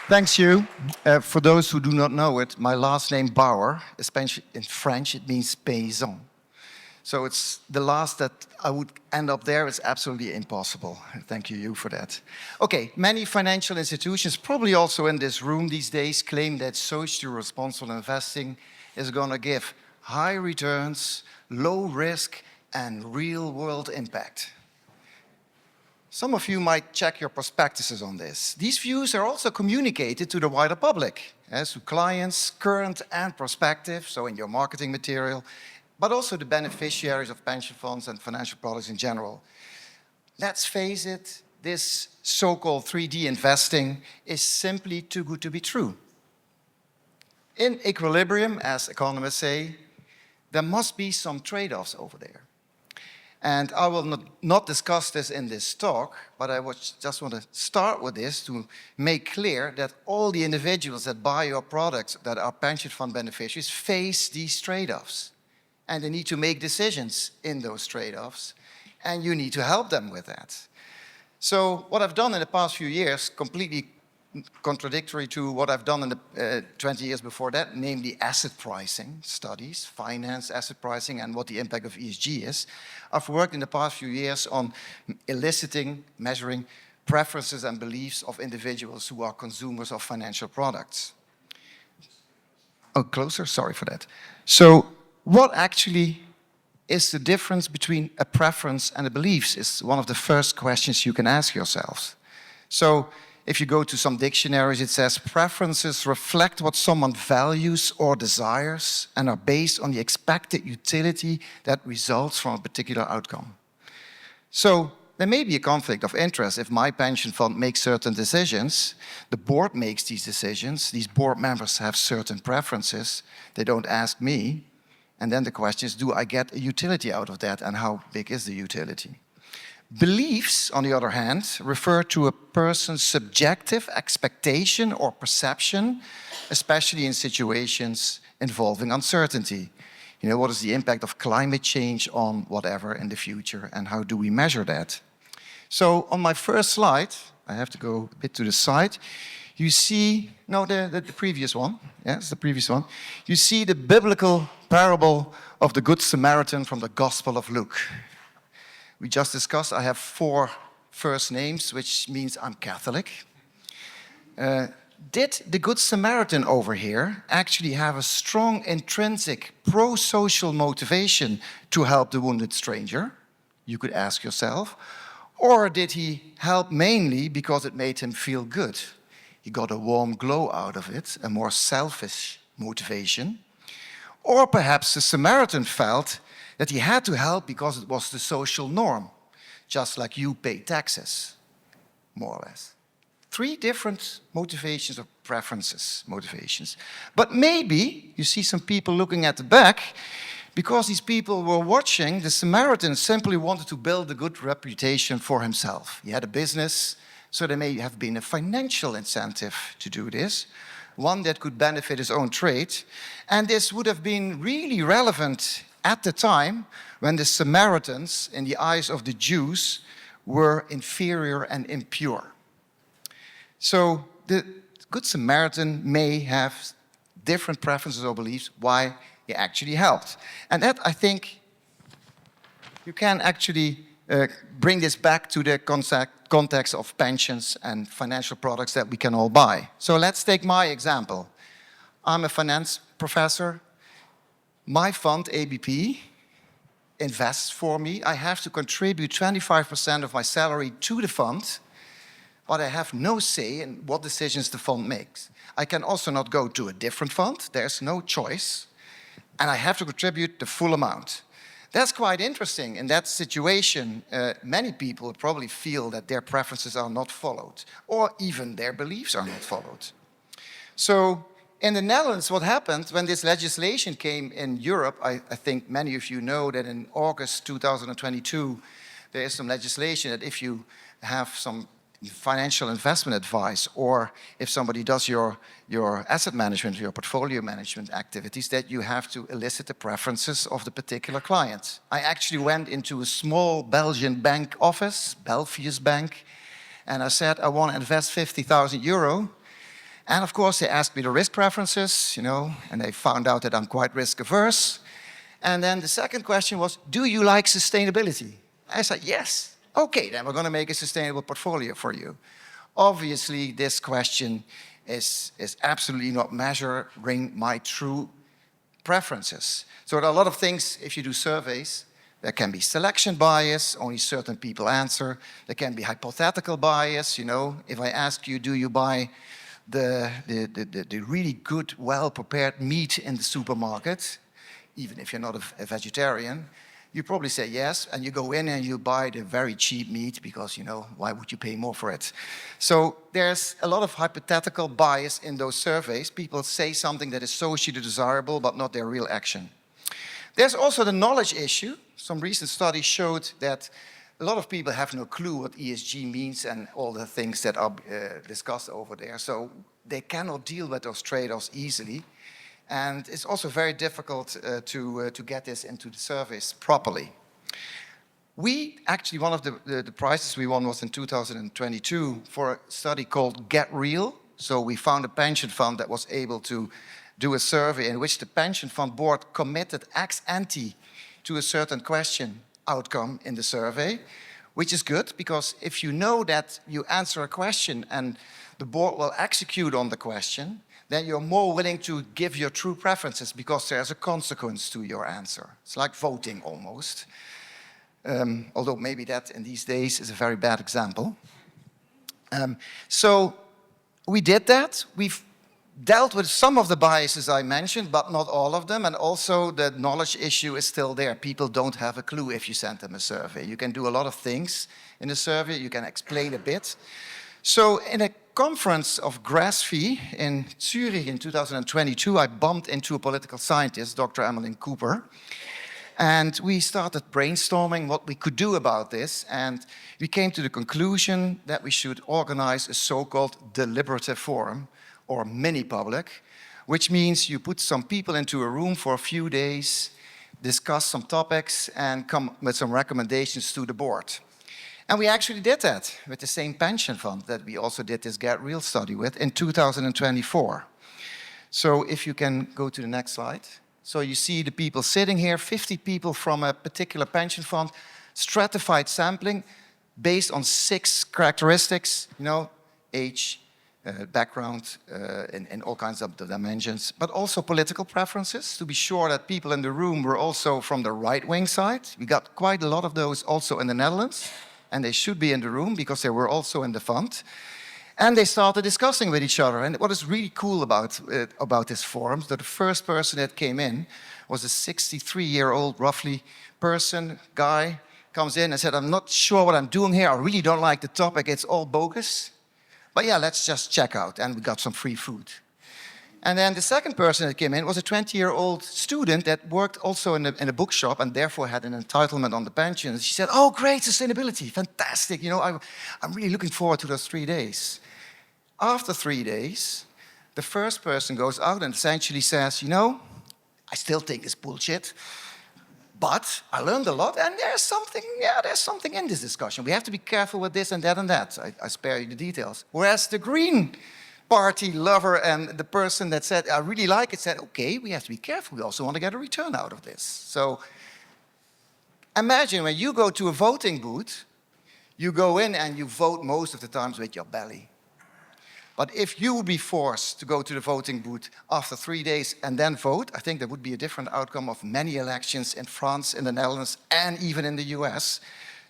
Thanks, you. For those who do not know it, my last name Bauer, especially in French, it means paysan. So it's the last that I would end up there is absolutely impossible. Thank you for that. Okay, many financial institutions, probably also in this room these days, claim that socially responsible investing is going to give high returns, low risk, and real-world impact. Some of you might check your prospectuses on this. These views are also communicated to the wider public, to clients, current and prospective, so in your marketing material, but also the beneficiaries of pension funds and financial products in general. Let's face it, this so-called 3D investing is simply too good to be true. In equilibrium, as economists say, there must be some trade-offs over there. And I will not discuss this in this talk, but I just want to start with this to make clear that all the individuals that buy your products that are pension fund beneficiaries face these trade-offs. And they need to make decisions in those trade-offs, and you need to help them with that. So what I've done in the past few years, completely contradictory to what I've done in the 20 years before that, namely asset pricing studies, finance, asset pricing, and what the impact of ESG is. I've worked in the past few years on eliciting, measuring preferences and beliefs of individuals who are consumers of financial products. Oh, closer? Sorry for that. So what actually is the difference between a preference and a beliefs is one of the first questions you can ask yourselves. So if you go to some dictionaries, it says preferences reflect what someone values or desires and are based on the expected utility that results from a particular outcome. So there may be a conflict of interest if my pension fund makes certain decisions, the board makes these decisions, these board members have certain preferences, they don't ask me, and then the question is, do I get a utility out of that, and how big is the utility? Beliefs, on the other hand, refer to a person's subjective expectation or perception, especially in situations involving uncertainty. You know, what is the impact of climate change on whatever in the future, and how do we measure that? So on my first slide, I have to go a bit to the side, you see, no, the previous one, yes, the previous one. You see the biblical parable of the Good Samaritan from the Gospel of Luke. We just discussed, I have 4 first names, which means I'm Catholic. Did the Good Samaritan over here actually have a strong intrinsic pro-social motivation to help the wounded stranger? You could ask yourself. Or did he help mainly because it made him feel good? He got a warm glow out of it, a more selfish motivation. Or perhaps the Samaritan felt that he had to help because it was the social norm, just like you pay taxes, more or less. 3 different motivations or preferences, motivations. But maybe you see some people looking at the back, because these people were watching, the Samaritan simply wanted to build a good reputation for himself. He had a business, so there may have been a financial incentive to do this, one that could benefit his own trade. And this would have been really relevant at the time when the Samaritans, in the eyes of the Jews, were inferior and impure. So the Good Samaritan may have different preferences or beliefs why he actually helped. And that, I think, you can actually bring this back to the context of pensions and financial products that we can all buy. So let's take my example. I'm a finance professor. My fund, ABP, invests for me. I have to contribute 25% of my salary to the fund, but I have no say in what decisions the fund makes. I can also not go to a different fund. There's no choice. And I have to contribute the full amount. That's quite interesting. In that situation, many people probably feel that their preferences are not followed, or even their beliefs are not followed. So in the Netherlands, what happened when this legislation came in Europe, I think many of you know that in August 2022, there is some legislation that if you have some financial investment advice, or if somebody does your asset management, your portfolio management activities, that you have to elicit the preferences of the particular client. I actually went into a small Belgian bank office, Belfius Bank, and I said, I want to invest €50,000. And of course, they asked me the risk preferences, and they found out that I'm quite risk averse. And then the second question was, do you like sustainability? I said, yes. Okay, then we're going to make a sustainable portfolio for you. Obviously, this question is absolutely not measuring my true preferences. So there are a lot of things, if you do surveys, there can be selection bias, only certain people answer. There can be hypothetical bias, if I ask you, do you buy the really good, well-prepared meat in the supermarket, even if you're not a vegetarian, you probably say yes, and you go in and you buy the very cheap meat because, why would you pay more for it? So there's a lot of hypothetical bias in those surveys. People say something that is socially desirable, but not their real action. There's also the knowledge issue. Some recent studies showed that a lot of people have no clue what ESG means and all the things that are discussed over there. So they cannot deal with those trade-offs easily. And it's also very difficult to get this into the surveys properly. Actually, one of the prizes we won was in 2022 for a study called Get Real. So we found a pension fund that was able to do a survey in which the pension fund board committed ex ante to a certain question outcome in the survey, which is good because if you know that you answer a question and the board will execute on the question, then you're more willing to give your true preferences because there's a consequence to your answer. It's like voting almost. Although maybe that in these days is a very bad example. So we did that. We've dealt with some of the biases I mentioned, but not all of them. And also the knowledge issue is still there. People don't have a clue if you send them a survey. You can do a lot of things in a survey. You can explain a bit. So in a conference of GRASFI in Zurich in 2022, I bumped into a political scientist, Dr. Emmeline Cooper. And we started brainstorming what we could do about this. And we came to the conclusion that we should organize a so-called deliberative forum, or mini-public, which means you put some people into a room for a few days, discuss some topics, and come with some recommendations to the board. And we actually did that with the same pension fund that we also did this Get Real study with in 2024. So if you can go to the next slide. So you see the people sitting here, 50 people from a particular pension fund, stratified sampling based on 6 characteristics, age, background, in all kinds of dimensions, but also political preferences, to be sure that people in the room were also from the right-wing side. We got quite a lot of those also in the Netherlands, and they should be in the room because they were also in the fund. And they started discussing with each other. And what is really cool about this forum, that the first person that came in was a 63-year-old, roughly, guy, comes in and said, I'm not sure what I'm doing here. I really don't like the topic. It's all bogus. But yeah, let's just check out. And we got some free food. And then the second person that came in was a 20-year-old student that worked also in a bookshop and therefore had an entitlement on the pension. She said, oh, great, sustainability, fantastic. I'm really looking forward to those 3 days. After 3 days, the first person goes out and essentially says, I still think it's bullshit, but I learned a lot and there's something in this discussion. We have to be careful with this and that and that. I spare you the details. Whereas the Green Party lover and the person that said, I really like it, said, okay, we have to be careful. We also want to get a return out of this. So imagine when you go to a voting booth, you go in and you vote most of the times with your belly. But if you would be forced to go to the voting booth after 3 days and then vote, I think there would be a different outcome of many elections in France, in the Netherlands, and even in the US.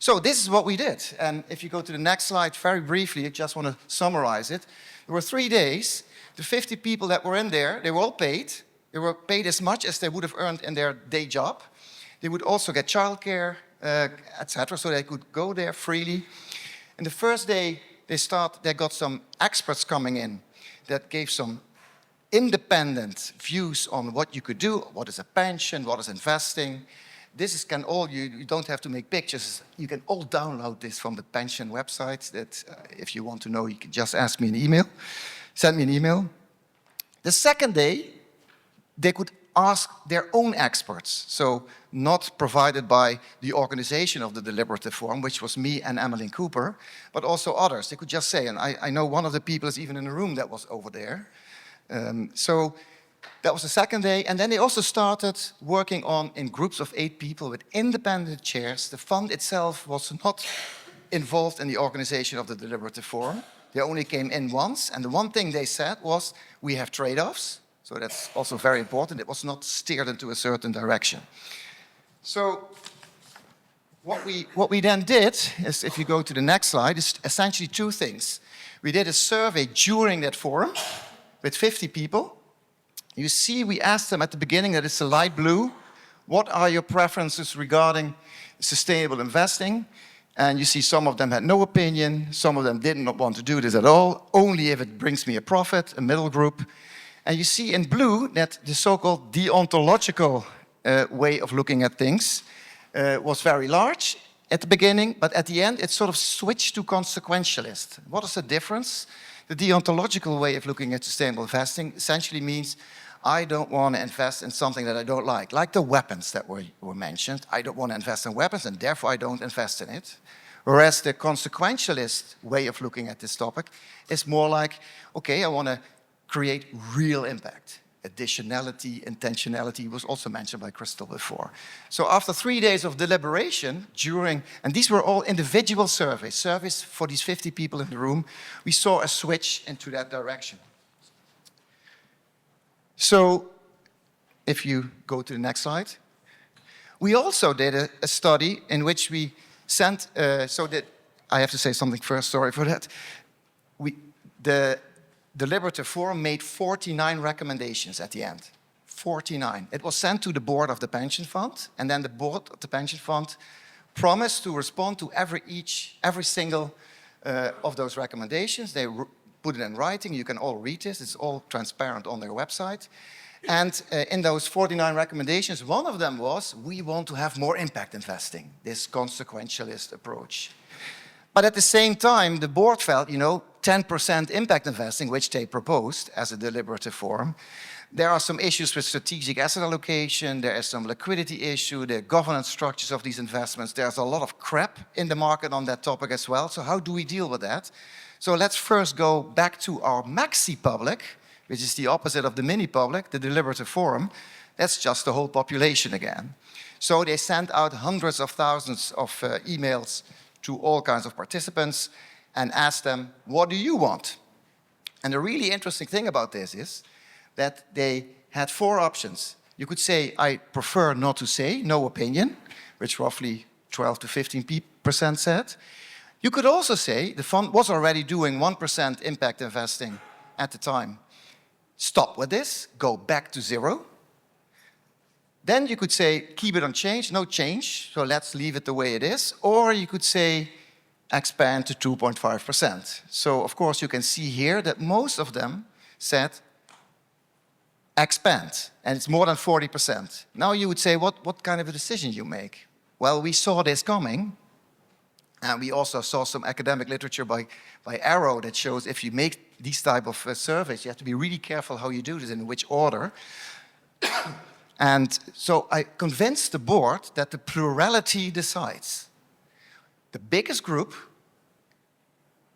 So this is what we did. And if you go to the next slide very briefly, I just want to summarize it. There were 3 days. The 50 people that were in there, they were all paid. They were paid as much as they would have earned in their day job. They would also get childcare, etc., so they could go there freely. And the first day, they got some experts coming in that gave some independent views on what you could do, what is a pension, what is investing. This can all, you don't have to make pictures. You can all download this from the pension website that if you want to know, you can just ask me an email, send me an email. The second day, they could ask their own experts. So not provided by the organization of the deliberative forum, which was me and Emmeline Cooper, but also others. They could just say, and I know one of the people is even in the room that was over there. So that was the second day. And then they also started working on, in groups of 8 people with independent chairs. The fund itself was not involved in the organization of the deliberative forum. They only came in once. And the one thing they said was, we have trade-offs. So that's also very important. It was not steered into a certain direction. So what we then did is, if you go to the next slide, is essentially 2 things. We did a survey during that forum with 50 people. You see, we asked them at the beginning, that it's a light blue, what are your preferences regarding sustainable investing? And you see some of them had no opinion, some of them did not want to do this at all, only if it brings me a profit, a middle group. And you see in blue that the so-called deontological way of looking at things was very large at the beginning, but at the end it sort of switched to consequentialist. What is the difference? The deontological way of looking at sustainable investing essentially means I don't want to invest in something that I don't like the weapons that were mentioned. I don't want to invest in weapons and therefore I don't invest in it. Whereas the consequentialist way of looking at this topic is more like, okay, I want to create real impact. Additionality, intentionality was also mentioned by Crystal before. So after 3 days of deliberation and these were all individual surveys for these 50 people in the room, we saw a switch into that direction. So if you go to the next slide, we also did a study in which we sent, I have to say something first, sorry for that. The deliberative forum made 49 recommendations at the end. 49. It was sent to the board of the pension fund, and then the board of the pension fund promised to respond to every single of those recommendations. They put it in writing. You can all read this. It's all transparent on their website. And in those 49 recommendations, one of them was, we want to have more impact investing, this consequentialist approach. But at the same time, the board felt, 10% impact investing, which they proposed as a deliberative forum. There are some issues with strategic asset allocation. There is some liquidity issue, the governance structures of these investments. There's a lot of crap in the market on that topic as well. So how do we deal with that? So let's first go back to our maxi public, which is the opposite of the mini public, the deliberative forum. That's just the whole population again. So they sent out hundreds of thousands of emails to all kinds of participants and asked them, what do you want? And the really interesting thing about this is that they had 4 options. You could say, I prefer not to say, no opinion, which roughly 12 to 15% said. You could also say, the fund was already doing 1% impact investing at the time. Stop with this, go back to 0. Then you could say, keep it unchanged, no change, so let's leave it the way it is. Or you could say, expand to 2.5%. So, of course, you can see here that most of them said, expand, and it's more than 40%. Now you would say, what kind of a decision you make? Well, we saw this coming, and we also saw some academic literature by Arrow that shows if you make these type of surveys, you have to be really careful how you do this, in which order. And so I convinced the board that the plurality decides. The biggest group,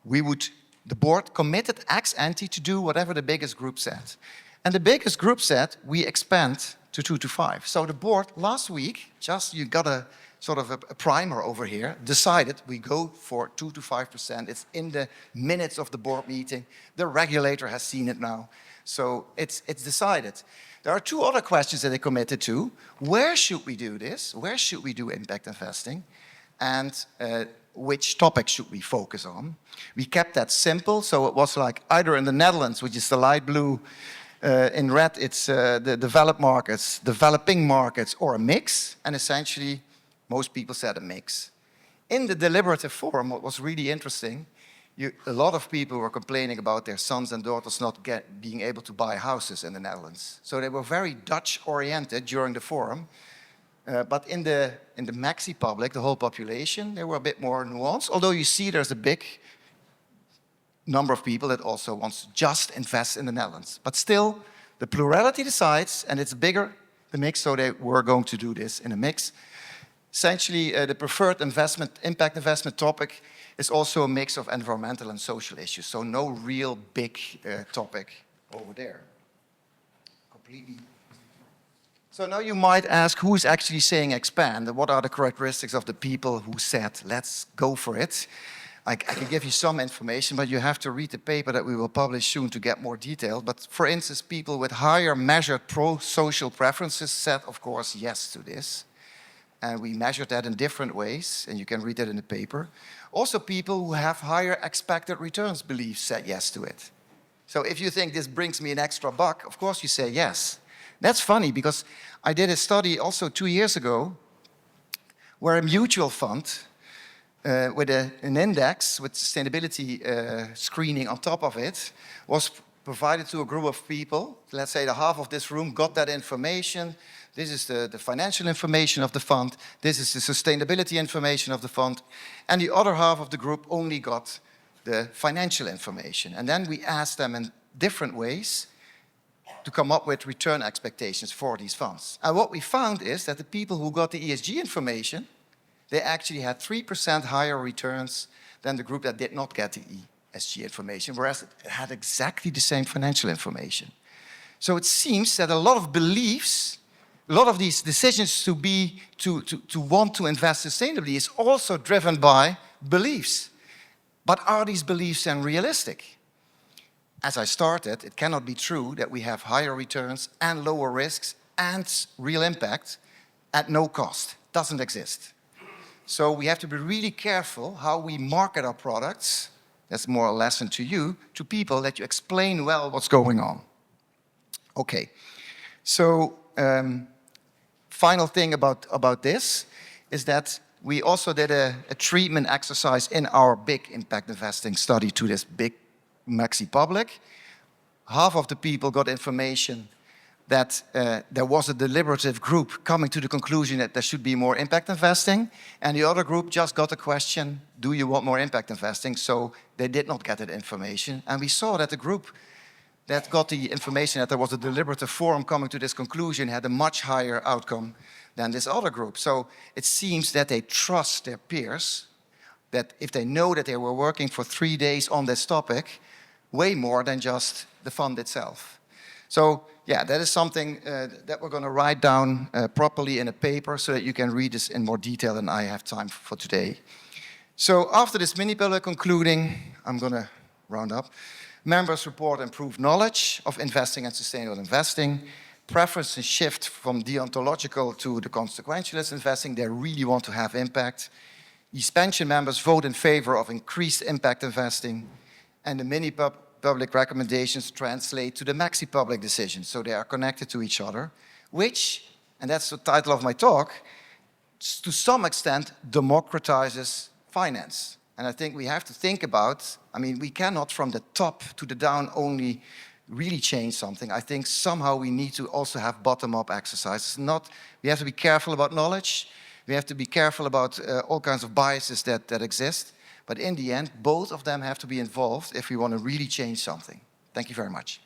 the board committed ex ante to do whatever the biggest group said. And the biggest group said, we expand to 2 to 5. So the board last week, you got a sort of a primer over here, decided we go for 2 to 5%. It's in the minutes of the board meeting. The regulator has seen it now. So it's decided. There are 2 other questions that they committed to. Where should we do this? Where should we do impact investing? And which topic should we focus on? We kept that simple, so it was like either in the Netherlands, which is the light blue, in red it's the developed markets, developing markets, or a mix, and essentially most people said a mix. In the deliberative forum, what was really interesting, a lot of people were complaining about their sons and daughters not being able to buy houses in the Netherlands. So they were very Dutch-oriented during the forum. But in the maxi public, the whole population, they were a bit more nuanced. Although you see there's a big number of people that also wants to just invest in the Netherlands. But still, the plurality decides, and it's bigger the mix, so they were going to do this in a mix. Essentially, the preferred impact investment topic is also a mix of environmental and social issues, so no real big topic over there. Completely. So now you might ask, who is actually saying expand, and what are the characteristics of the people who said, let's go for it? I can give you some information, but you have to read the paper that we will publish soon to get more detail. But for instance, people with higher measured pro-social preferences said, of course, yes to this. And we measured that in different ways, and you can read that in the paper. Also, people who have higher expected returns beliefs said yes to it. So if you think this brings me an extra buck, of course you say yes. That's funny, because I did a study also 2 years ago where a mutual fund with an index with sustainability screening on top of it was provided to a group of people. Let's say the half of this room got that information. This is the financial information of the fund. This is the sustainability information of the fund. And the other half of the group only got the financial information. And then we asked them in different ways to come up with return expectations for these funds. And what we found is that the people who got the ESG information, they actually had 3% higher returns than the group that did not get the ESG information, whereas it had exactly the same financial information. So it seems that a lot of beliefs, a lot of these decisions to want to invest sustainably is also driven by beliefs. But are these beliefs then realistic? As I started, it cannot be true that we have higher returns and lower risks and real impact at no cost. It doesn't exist. So we have to be really careful how we market our products. That's more a lesson to you, to people, that you explain well what's going on. Okay, so final thing about this is that we also did a treatment exercise in our big impact investing study to this big maxi public. Half of the people got information that there was a deliberative group coming to the conclusion that there should be more impact investing, and the other group just got a question, do you want more impact investing? So they did not get that information. And we saw that the group that got the information that there was a deliberative forum coming to this conclusion had a much higher outcome than this other group. So it seems that they trust their peers, that if they know that they were working for 3 days on this topic, way more than just the fund itself. So yeah, that is something that we're going to write down properly in a paper so that you can read this in more detail than I have time for today. So after this mini pillar concluding, I'm going to round up. Members report improved knowledge of investing and sustainable investing. Preferences shift from deontological to the consequentialist investing. They really want to have impact. These pension members vote in favor of increased impact investing. And the mini public recommendations translate to the maxi public decisions, so they are connected to each other, which, and that's the title of my talk, to some extent democratizes finance. And I think we have to think about, I mean, we cannot from the top to the down only really change something. I think somehow we need to also have bottom-up exercises. We have to be careful about knowledge, we have to be careful about all kinds of biases that exist. But in the end, both of them have to be involved if we want to really change something. Thank you very much.